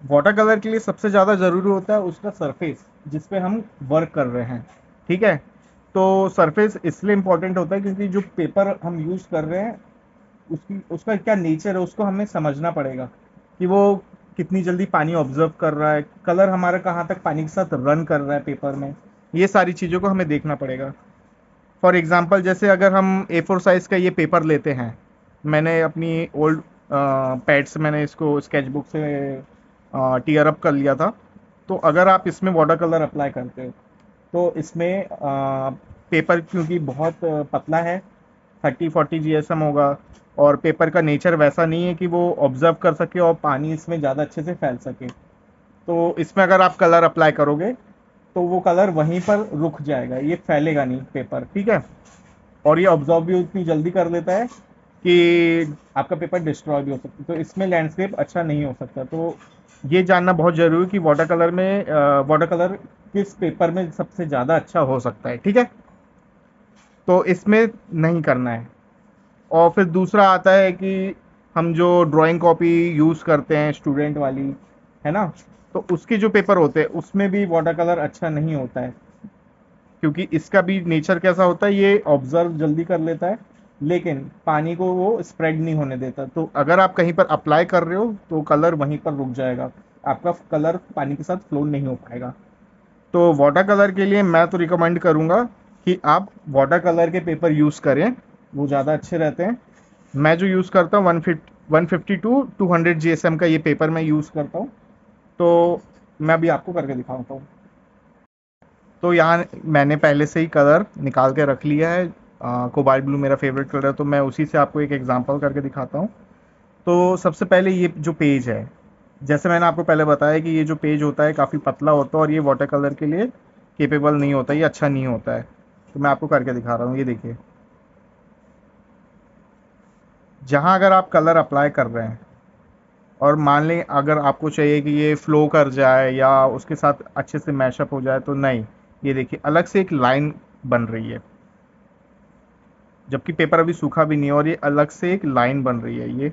Water colour के लिए सबसे ज़्यादा ज़रूरी होता है उसका सरफेस जिस पे हम वर्क कर रहे हैं, ठीक है। तो सरफेस इसलिए इम्पोर्टेंट होता है क्योंकि जो पेपर हम यूज़ कर रहे हैं उसकी उसका क्या नेचर है उसको हमें समझना पड़ेगा कि वो कितनी जल्दी पानी ऑब्जर्व कर रहा है, कलर हमारा कहाँ तक पानी के साथ रन कर रहा है पेपर में, ये सारी चीज़ों को हमें देखना पड़ेगा। फॉर एग्जांपल जैसे अगर हम A4 साइज़ का ये पेपर लेते हैं, मैंने अपनी ओल्ड पैड से मैंने इसको स्केच बुक से टीयर अप कर लिया था। तो अगर आप इसमें वाटर कलर अप्लाई करते हो तो इसमें पेपर क्योंकि बहुत पतला है, 30-40 GSM होगा, और पेपर का नेचर वैसा नहीं है कि वो ऑब्जर्व कर सके और पानी इसमें ज़्यादा अच्छे से फैल सके। तो इसमें अगर आप कलर अप्लाई करोगे तो वो कलर वहीं पर रुक जाएगा, ये फैलेगा नहीं पेपर, ठीक है। और ये ऑब्जॉर्व भी उतनी जल्दी कर लेता है कि आपका पेपर डिस्ट्रॉय भी हो सकता है, तो इसमें लैंडस्केप अच्छा नहीं हो सकता। तो ये जानना बहुत ज़रूरी है कि वाटर कलर किस पेपर में सबसे ज़्यादा अच्छा हो सकता है, ठीक है। तो इसमें नहीं करना है। और फिर दूसरा आता है कि हम जो ड्राइंग कॉपी यूज़ करते हैं स्टूडेंट वाली, है ना, तो उसके जो पेपर होते हैं उसमें भी वाटर कलर अच्छा नहीं होता है क्योंकि इसका भी नेचर कैसा होता है, ये ऑब्जर्व जल्दी कर लेता है लेकिन पानी को वो स्प्रेड नहीं होने देता। तो अगर आप कहीं पर अप्लाई कर रहे हो तो कलर वहीं पर रुक जाएगा, आपका कलर पानी के साथ फ्लो नहीं हो पाएगा। तो वाटर कलर के लिए मैं तो रिकमेंड करूँगा कि आप वाटर कलर के पेपर यूज़ करें, वो ज़्यादा अच्छे रहते हैं। मैं जो यूज़ करता हूँ 150 to 200 GSM का ये पेपर मैं यूज़ करता हूँ। तो मैं अभी आपको करके दिखाता हूँ। तो यहाँ मैंने पहले से ही कलर निकाल के रख लिया है, कोबाल्ट ब्लू मेरा फेवरेट कलर है, तो मैं उसी से आपको एक एग्जांपल करके दिखाता हूँ। तो सबसे पहले ये जो पेज है, जैसे मैंने आपको पहले बताया कि ये जो पेज होता है काफ़ी पतला होता है और ये वाटर कलर के लिए केपेबल नहीं होता, ये अच्छा नहीं होता है। तो मैं आपको करके दिखा रहा हूँ, ये देखिए। जहाँ अगर आप कलर अप्लाई कर रहे हैं और मान लें अगर आपको चाहिए कि ये फ्लो कर जाए या उसके साथ अच्छे से मैशअप हो जाए, तो नहीं, ये देखिए अलग से एक लाइन बन रही है, जबकि पेपर अभी सूखा भी नहीं है और ये अलग से एक लाइन बन रही है ये,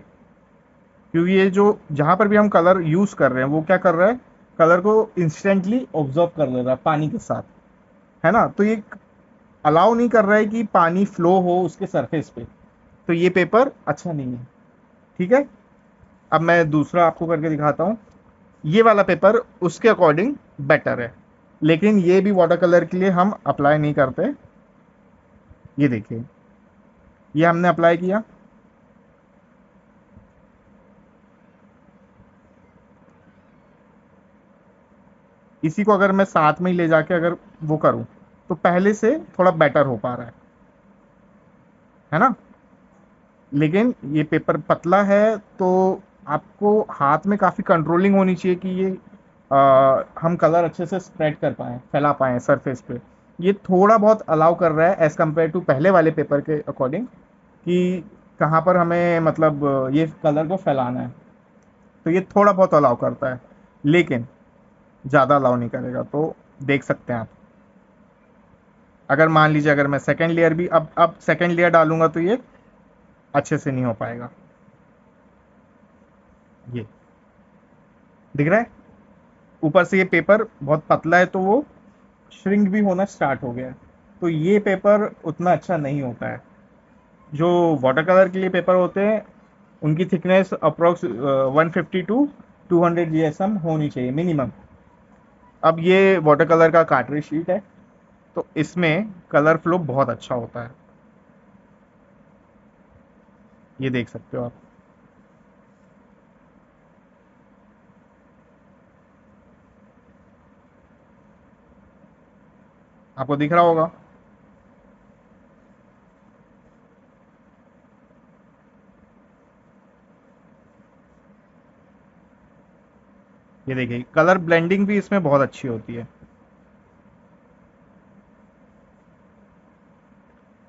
क्योंकि ये जो जहाँ पर भी हम कलर यूज़ कर रहे हैं वो क्या कर रहा है, कलर को इंस्टेंटली ऑब्जॉर्व कर ले रहा है पानी के साथ, है ना। तो ये अलाउ नहीं कर रहा है कि पानी फ्लो हो उसके सरफेस पे, तो ये पेपर अच्छा नहीं है, ठीक है। अब मैं दूसरा आपको करके दिखाता हूँ। ये वाला पेपर उसके अकॉर्डिंग बेटर है, लेकिन ये भी वाटर कलर के लिए हम अप्लाई नहीं करते। ये देखिए, ये हमने अप्लाई किया, इसी को अगर मैं साथ में ही ले जाके अगर वो करूं तो पहले से थोड़ा बेटर हो पा रहा है ना। लेकिन ये पेपर पतला है तो आपको हाथ में काफ़ी कंट्रोलिंग होनी चाहिए कि ये हम कलर अच्छे से स्प्रेड कर पाएँ, फैला पाएँ सरफेस पे। ये थोड़ा बहुत अलाउ कर रहा है एज़ कम्पेयर टू पहले वाले पेपर के अकॉर्डिंग कि कहाँ पर हमें मतलब ये कलर को फैलाना है। तो ये थोड़ा बहुत अलाउ करता है, लेकिन ज़्यादा अलाउ नहीं करेगा। तो देख सकते हैं आप, अगर मान लीजिए अगर मैं सेकंड लेयर भी अब सेकंड लेयर डालूँगा तो ये अच्छे से नहीं हो पाएगा। ये दिख रहा है? ऊपर से ये पेपर बहुत पतला है तो वो श्रिंक भी होना स्टार्ट हो गया है। तो ये पेपर उतना अच्छा नहीं होता है। जो वाटर कलर के लिए पेपर होते हैं उनकी थिकनेस अप्रोक्स 150 to 200 GSM होनी चाहिए मिनिमम। अब ये वाटर कलर का कार्ट्रिज शीट है तो इसमें कलर फ्लो बहुत अच्छा होता है, ये देख सकते हो आप। आपको दिख रहा होगा। ये देखिए कलर ब्लेंडिंग भी इसमें बहुत अच्छी होती है।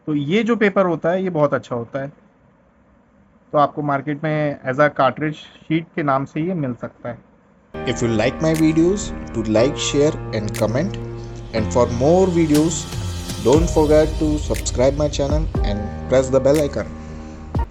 तो ये जो पेपर होता है ये बहुत अच्छा होता है, तो आपको मार्केट में एज अ कार्ट्रिज शीट के नाम से ये मिल सकता है। If you like my videos, do like, share and comment. And for more videos, don't forget to subscribe my channel and press the bell icon.